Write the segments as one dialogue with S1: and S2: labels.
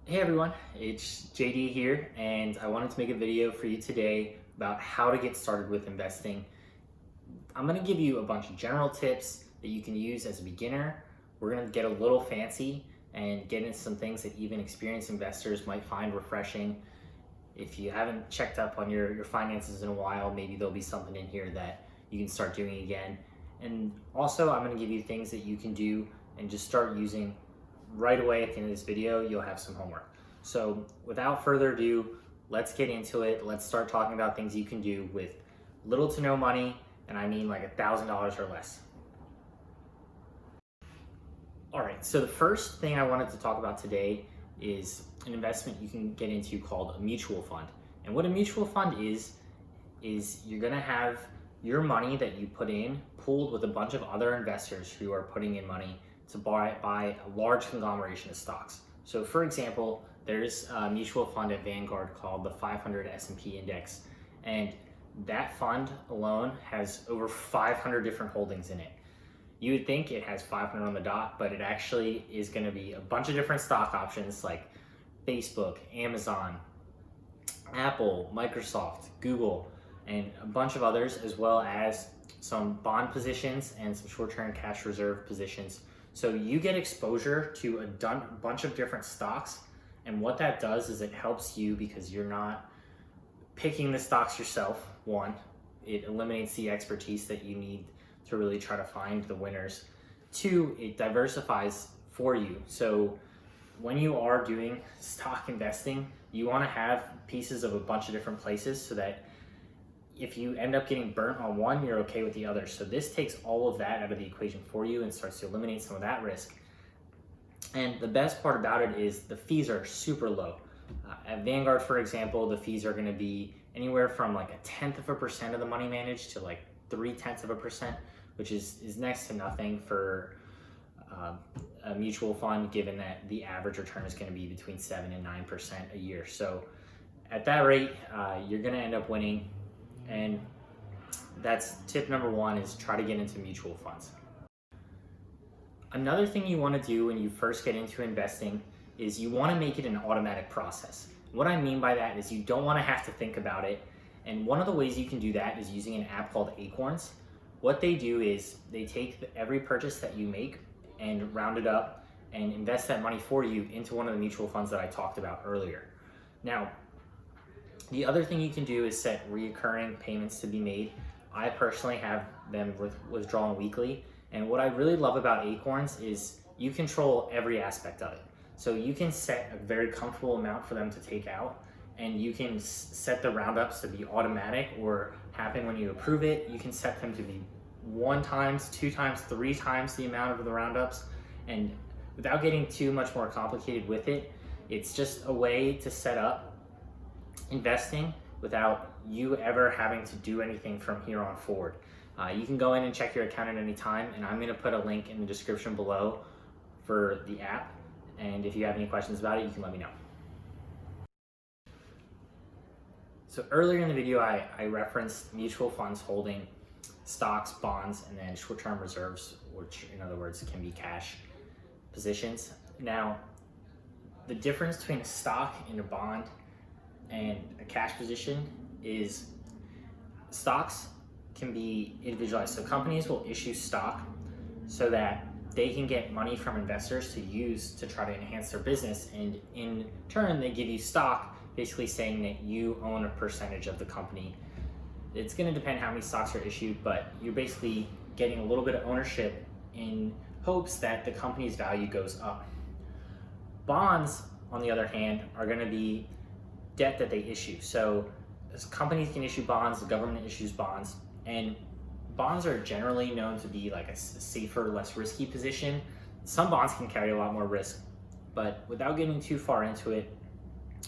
S1: Hey everyone, it's JD here, and I wanted to make a video for you today about how to get started with investing. I'm going to give you a bunch of general tips that you can use as a beginner. We're going to get a little fancy and get into some things that even experienced investors might find refreshing. If you haven't checked up on your finances in a while, maybe there'll be something in here that you can start doing again. And also, I'm going to give you things that you can do and just start using right away. At the end of this video, you'll have some homework. So without further ado, let's get into it. Let's start talking about things you can do with little to no money, and I mean like $1,000 or less. All right, so the first thing I wanted to talk about today is an investment you can get into called a mutual fund. And what a mutual fund is you're gonna have your money that you put in pooled with a bunch of other investors who are putting in money to buy a large conglomeration of stocks. So for example, there's a mutual fund at Vanguard called the 500 S&P Index, and that fund alone has over 500 different holdings in it. You would think it has 500 on the dot, but it actually is going to be a bunch of different stock options like Facebook, Amazon, Apple, Microsoft, Google, and a bunch of others, as well as some bond positions and some short-term cash reserve positions. So you get exposure to a bunch of different stocks, and what that does is it helps you because you're not picking the stocks yourself. One, it eliminates the expertise that you need to really try to find the winners. Two, it diversifies for you. So when you are doing stock investing, you want to have pieces of a bunch of different places so that if you end up getting burnt on one, you're okay with the other. So this takes all of that out of the equation for you and starts to eliminate some of that risk. And the best part about it is the fees are super low. At Vanguard, for example, the fees are going to be anywhere from like 0.1% of the money managed to like 0.3%, which is next to nothing for a mutual fund, given that the average return is going to be between 7 and 9% a year. So at that rate, you're going to end up winning. And that's tip number one, is try to get into mutual funds. Another thing you want to do when you first get into investing is you want to make it an automatic process. What I mean by that is you don't want to have to think about it. And one of the ways you can do that is using an app called Acorns. What they do is they take every purchase that you make and round it up and invest that money for you into one of the mutual funds that I talked about earlier. Now, the other thing you can do is set recurring payments to be made. I personally have them withdrawn weekly. And what I really love about Acorns is you control every aspect of it. So you can set a very comfortable amount for them to take out, and you can set the roundups to be automatic or happen when you approve it. You can set them to be 1 times, 2 times, 3 times the amount of the roundups. And without getting too much more complicated with it, it's just a way to set up investing without you ever having to do anything from here on forward. You can go in and check your account at any time, and I'm going to put a link in the description below for the app, and if you have any questions about it, you can let me know. So earlier in the video, I referenced mutual funds holding stocks, bonds, and then short-term reserves, which in other words can be cash positions. Now, the difference between a stock and a bond and a cash position is stocks can be individualized. So companies will issue stock so that they can get money from investors to use to try to enhance their business. And in turn, they give you stock, basically saying that you own a percentage of the company. It's going to depend how many stocks are issued, but you're basically getting a little bit of ownership in hopes that the company's value goes up. Bonds, on the other hand, are going to be debt that they issue. So as companies can issue bonds, the government issues bonds, and bonds are generally known to be like a safer, less risky position. Some bonds can carry a lot more risk, but without getting too far into it,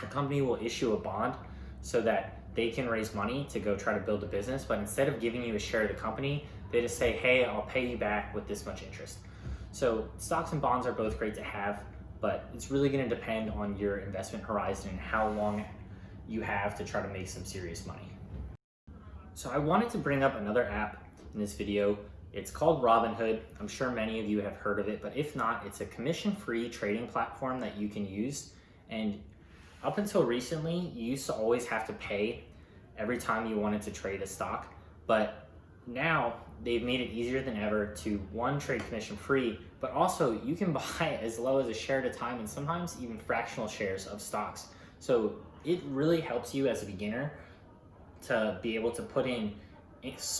S1: a company will issue a bond so that they can raise money to go try to build a business, but instead of giving you a share of the company, they just say, hey, I'll pay you back with this much interest. So stocks and bonds are both great to have, but it's really going to depend on your investment horizon and how long you have to try to make some serious money. So I wanted to bring up another app in this video. It's called Robinhood. I'm sure many of you have heard of it, but if not, it's a commission-free trading platform that you can use, And up until recently, you used to always have to pay every time you wanted to trade a stock, but now they've made it easier than ever to, one, trade commission free, but also you can buy as low as a share at a time and sometimes even fractional shares of stocks. So it really helps you as a beginner to be able to put in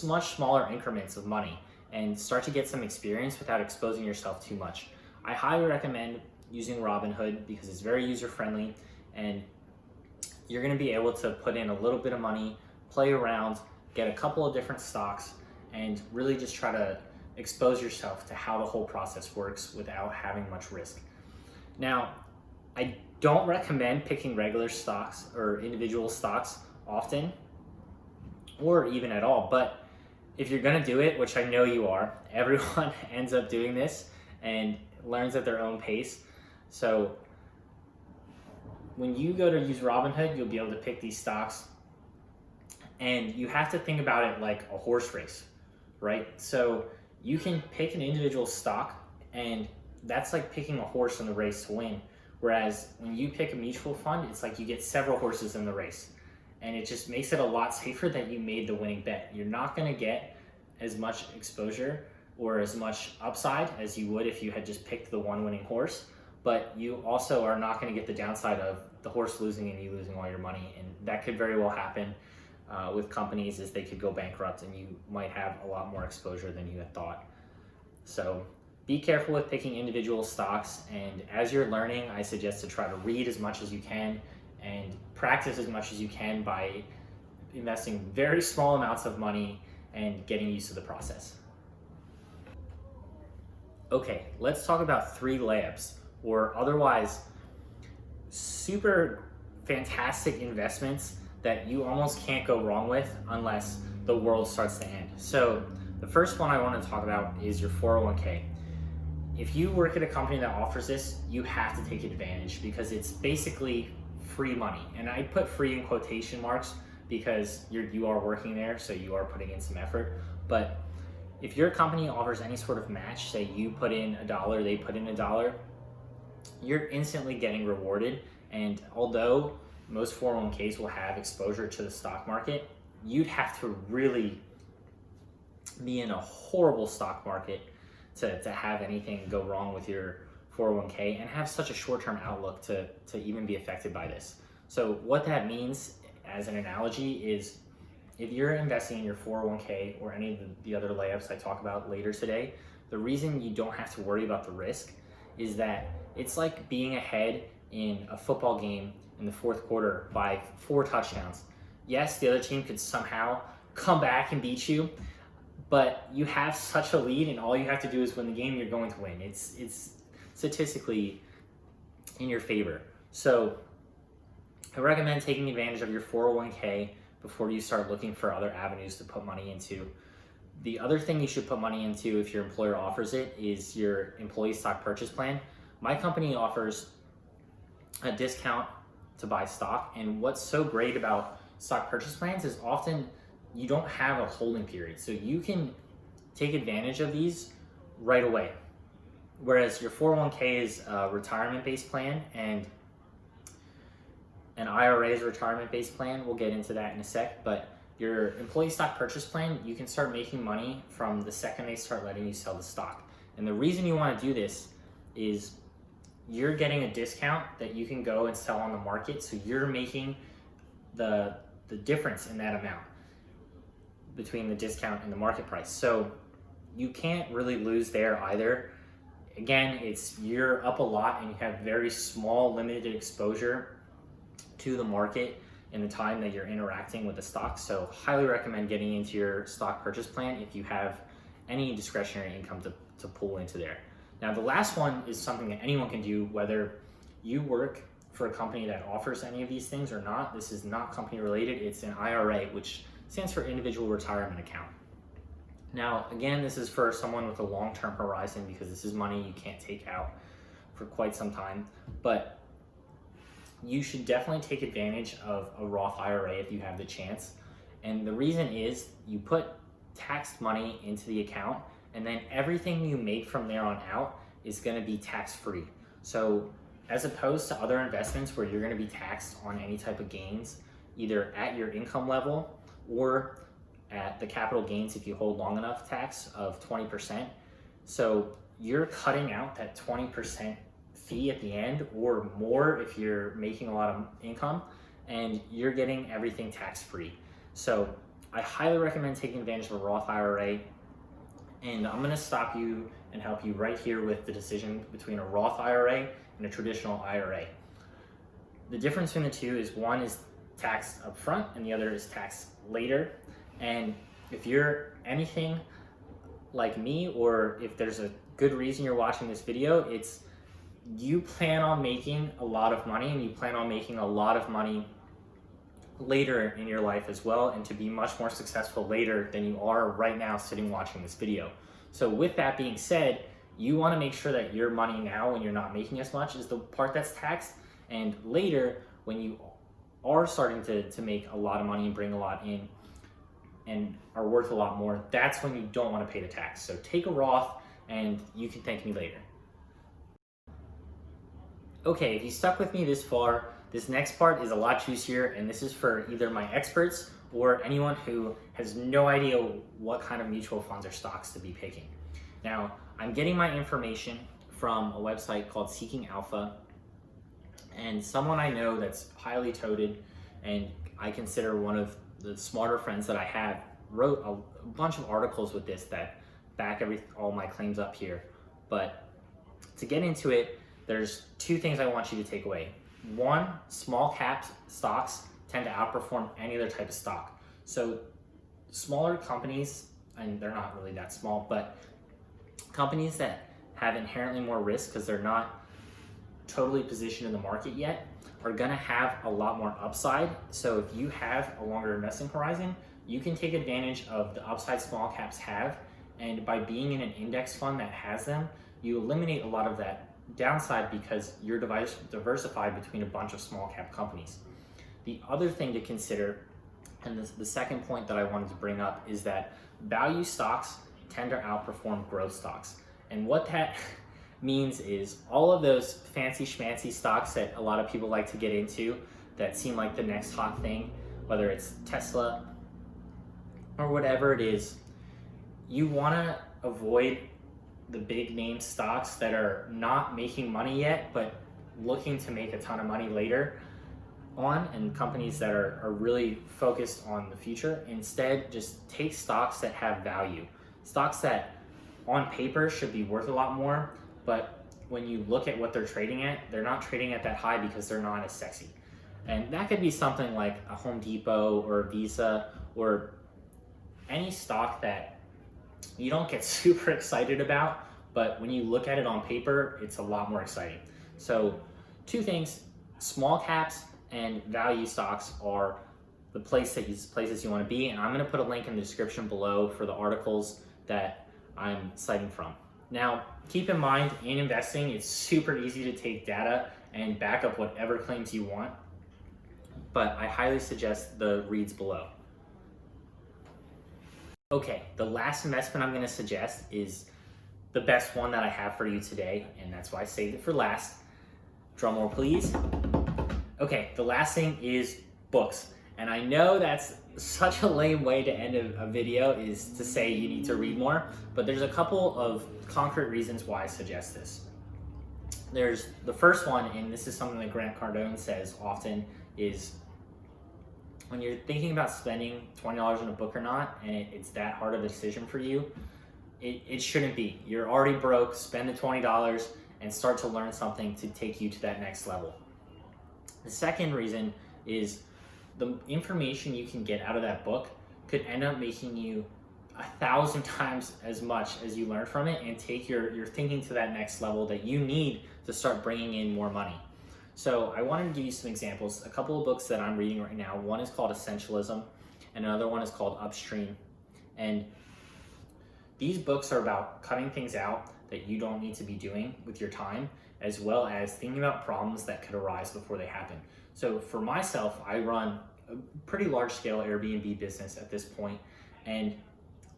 S1: much smaller increments of money and start to get some experience without exposing yourself too much. I highly recommend using Robinhood because it's very user-friendly, and you're going to be able to put in a little bit of money, play around, get a couple of different stocks, and really just try to expose yourself to how the whole process works without having much risk. Now, I don't recommend picking regular stocks or individual stocks often, or even at all, but if you're gonna do it, which I know you are, everyone ends up doing this and learns at their own pace. So when you go to use Robinhood, you'll be able to pick these stocks, and you have to think about it like a horse race, right? So you can pick an individual stock, and that's like picking a horse in the race to win. Whereas when you pick a mutual fund, it's like you get several horses in the race. And it just makes it a lot safer that you made the winning bet. You're not gonna get as much exposure or as much upside as you would if you had just picked the one winning horse, but you also are not gonna get the downside of the horse losing and you losing all your money. And that could very well happen with companies, as they could go bankrupt and you might have a lot more exposure than you had thought. So be careful with picking individual stocks, and as you're learning, I suggest to try to read as much as you can and practice as much as you can by investing very small amounts of money and getting used to the process. Okay, let's talk about 3 layups, or otherwise super fantastic investments that you almost can't go wrong with unless the world starts to end. So the first one I want to talk about is your 401k. If you work at a company that offers this, you have to take advantage because it's basically free money. And I put free in quotation marks because you are working there, so you are putting in some effort. But if your company offers any sort of match, say you put in $1, they put in $1, you're instantly getting rewarded. And although most 401ks will have exposure to the stock market, you'd have to really be in a horrible stock market to have anything go wrong with your 401k and have such a short-term outlook to even be affected by this. So what that means, as an analogy, is if you're investing in your 401k or any of the other layups I talk about later today, the reason you don't have to worry about the risk is that it's like being ahead in a football game in the 4th quarter by 4 touchdowns. Yes, the other team could somehow come back and beat you, but you have such a lead and all you have to do is win the game, you're going to win. It's statistically in your favor. So I recommend taking advantage of your 401k before you start looking for other avenues to put money into. The other thing you should put money into if your employer offers it is your employee stock purchase plan. My company offers a discount to buy stock, and what's so great about stock purchase plans is often you don't have a holding period, so you can take advantage of these right away. Whereas your 401k is a retirement-based plan and an IRA is a retirement-based plan. We'll get into that in a sec, but your employee stock purchase plan, you can start making money from the second they start letting you sell the stock. And the reason you want to do this is you're getting a discount that you can go and sell on the market, so you're making the difference in that amount between the discount and the market price. So you can't really lose there either. Again, you're up a lot and you have very small limited exposure to the market in the time that you're interacting with the stock. So highly recommend getting into your stock purchase plan if you have any discretionary income to pull into there. Now, the last one is something that anyone can do, whether you work for a company that offers any of these things or not. This is not company related. It's an IRA, which stands for individual retirement account. Now, again, this is for someone with a long-term horizon because this is money you can't take out for quite some time, but you should definitely take advantage of a Roth IRA if you have the chance. And the reason is you put taxed money into the account, and then everything you make from there on out is going to be tax-free. So as opposed to other investments where you're going to be taxed on any type of gains, either at your income level or at the capital gains if you hold long enough tax of 20%. So you're cutting out that 20% fee at the end or more if you're making a lot of income, and you're getting everything tax-free. So I highly recommend taking advantage of a Roth IRA, and I'm gonna stop you and help you right here with the decision between a Roth IRA and a traditional IRA. The difference between the two is one is taxed up front and the other is taxed later. And if you're anything like me, or if there's a good reason you're watching this video, it's you plan on making a lot of money, and you plan on making a lot of money later in your life as well, and to be much more successful later than you are right now sitting watching this video. So with that being said, you want to make sure that your money now, when you're not making as much, is the part that's taxed, and later when you are starting to make a lot of money and bring a lot in and are worth a lot more, that's when you don't want to pay the tax. So take a Roth and you can thank me later. Okay, if you stuck with me this far, this next part is a lot juicier, and this is for either my experts or anyone who has no idea what kind of mutual funds or stocks to be picking. Now, I'm getting my information from a website called Seeking Alpha, and someone I know that's highly touted and I consider one of the smarter friends that I have wrote a bunch of articles with this that back all my claims up here. But to get into it, there's two things I want you to take away. One, small cap stocks tend to outperform any other type of stock. So smaller companies, and they're not really that small, but companies that have inherently more risk because they're not totally positioned in the market yet are gonna have a lot more upside. So if you have a longer investing horizon, you can take advantage of the upside small caps have, and by being in an index fund that has them, you eliminate a lot of that downside because you're diversified between a bunch of small cap companies. The other thing to consider, and the second point that I wanted to bring up, is that value stocks tend to outperform growth stocks. And what that means is all of those fancy schmancy stocks that a lot of people like to get into that seem like the next hot thing, whether it's Tesla or whatever it is, you wanna avoid the big name stocks that are not making money yet, but looking to make a ton of money later on, and companies that are really focused on the future. Instead, just take stocks that have value. Stocks that on paper should be worth a lot more, but when you look at what they're trading at, they're not trading at that high because they're not as sexy. And that could be something like a Home Depot or a Visa, or any stock that you don't get super excited about, but when you look at it on paper, it's a lot more exciting. So two things, small caps and value stocks are the places you want to be, and I'm going to put a link in the description below for the articles that I'm citing from. Now, keep in mind, in investing, it's super easy to take data and back up whatever claims you want, but I highly suggest the reads below. Okay, the last investment I'm going to suggest is the best one that I have for you today, and that's why I saved it for last. Drum roll, please. Okay, the last thing is books. And I know that's such a lame way to end a video, is to say you need to read more, but there's a couple of concrete reasons why I suggest this. There's the first one, and this is something that Grant Cardone says often, is when you're thinking about spending $20 on a book or not, and it's that hard of a decision for you, it shouldn't be. You're already broke, spend the $20 and start to learn something to take you to that next level. The second reason is the information you can get out of that book could end up making you 1,000 times as much as you learn from it, and take your thinking to that next level that you need to start bringing in more money. So I wanted to give you some examples. A couple of books that I'm reading right now. One is called Essentialism, and another one is called Upstream. And these books are about cutting things out that you don't need to be doing with your time, as well as thinking about problems that could arise before they happen. So for myself, I run a pretty large scale Airbnb business at this point, and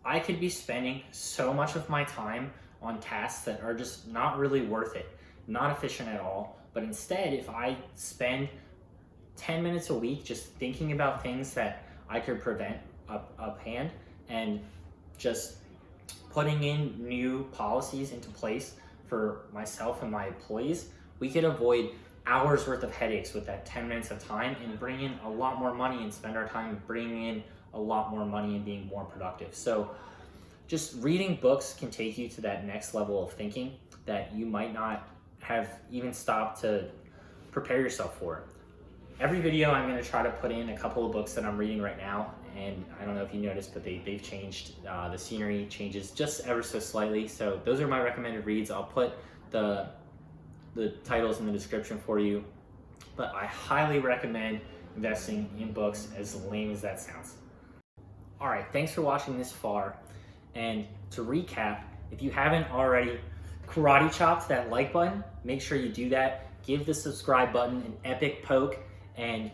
S1: I could be spending so much of my time on tasks that are just not really worth it, not efficient at all, But instead, if I spend 10 minutes a week just thinking about things that I could prevent uphand and just putting in new policies into place for myself and my employees, we could avoid hours worth of headaches with that 10 minutes of time and bring in a lot more money and spend our time bringing in a lot more money and being more productive. So just reading books can take you to that next level of thinking that you might not have even stopped to prepare yourself for. Every video I'm going to try to put in a couple of books that I'm reading right now, and I don't know if you noticed, but they've changed, the scenery changes just ever so slightly. So those are my recommended reads. I'll put the titles in the description for you, but I highly recommend investing in books, as lame as that sounds. All right, thanks for watching this far. And to recap, if you haven't already karate chopped that like button, make sure you do that. Give the subscribe button an epic poke. And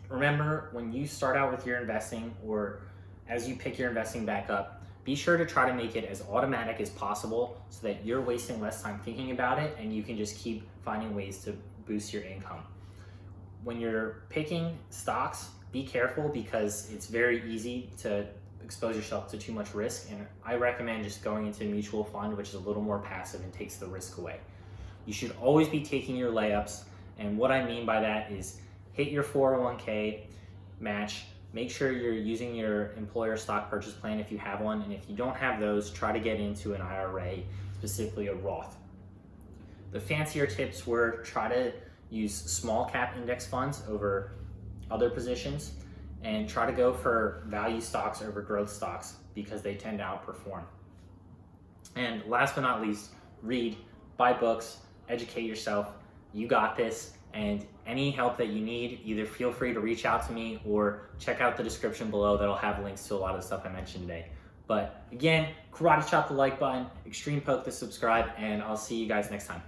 S1: remember, when you start out with your investing, or as you pick your investing back up, be sure to try to make it as automatic as possible so that you're wasting less time thinking about it and you can just keep finding ways to boost your income. When you're picking stocks, be careful because it's very easy to expose yourself to too much risk, and I recommend just going into a mutual fund, which is a little more passive and takes the risk away. You should always be taking your layups, and what I mean by that is hit your 401k match. Make sure you're using your employer stock purchase plan if you have one, and if you don't have those, try to get into an IRA, specifically a Roth. The fancier tips were try to use small cap index funds over other positions, and try to go for value stocks over growth stocks because they tend to outperform. And last but not least, read, buy books, educate yourself. You got this. And any help that you need, either feel free to reach out to me or check out the description below. That'll have links to a lot of the stuff I mentioned today. But again, karate chop the like button, extreme poke the subscribe, and I'll see you guys next time.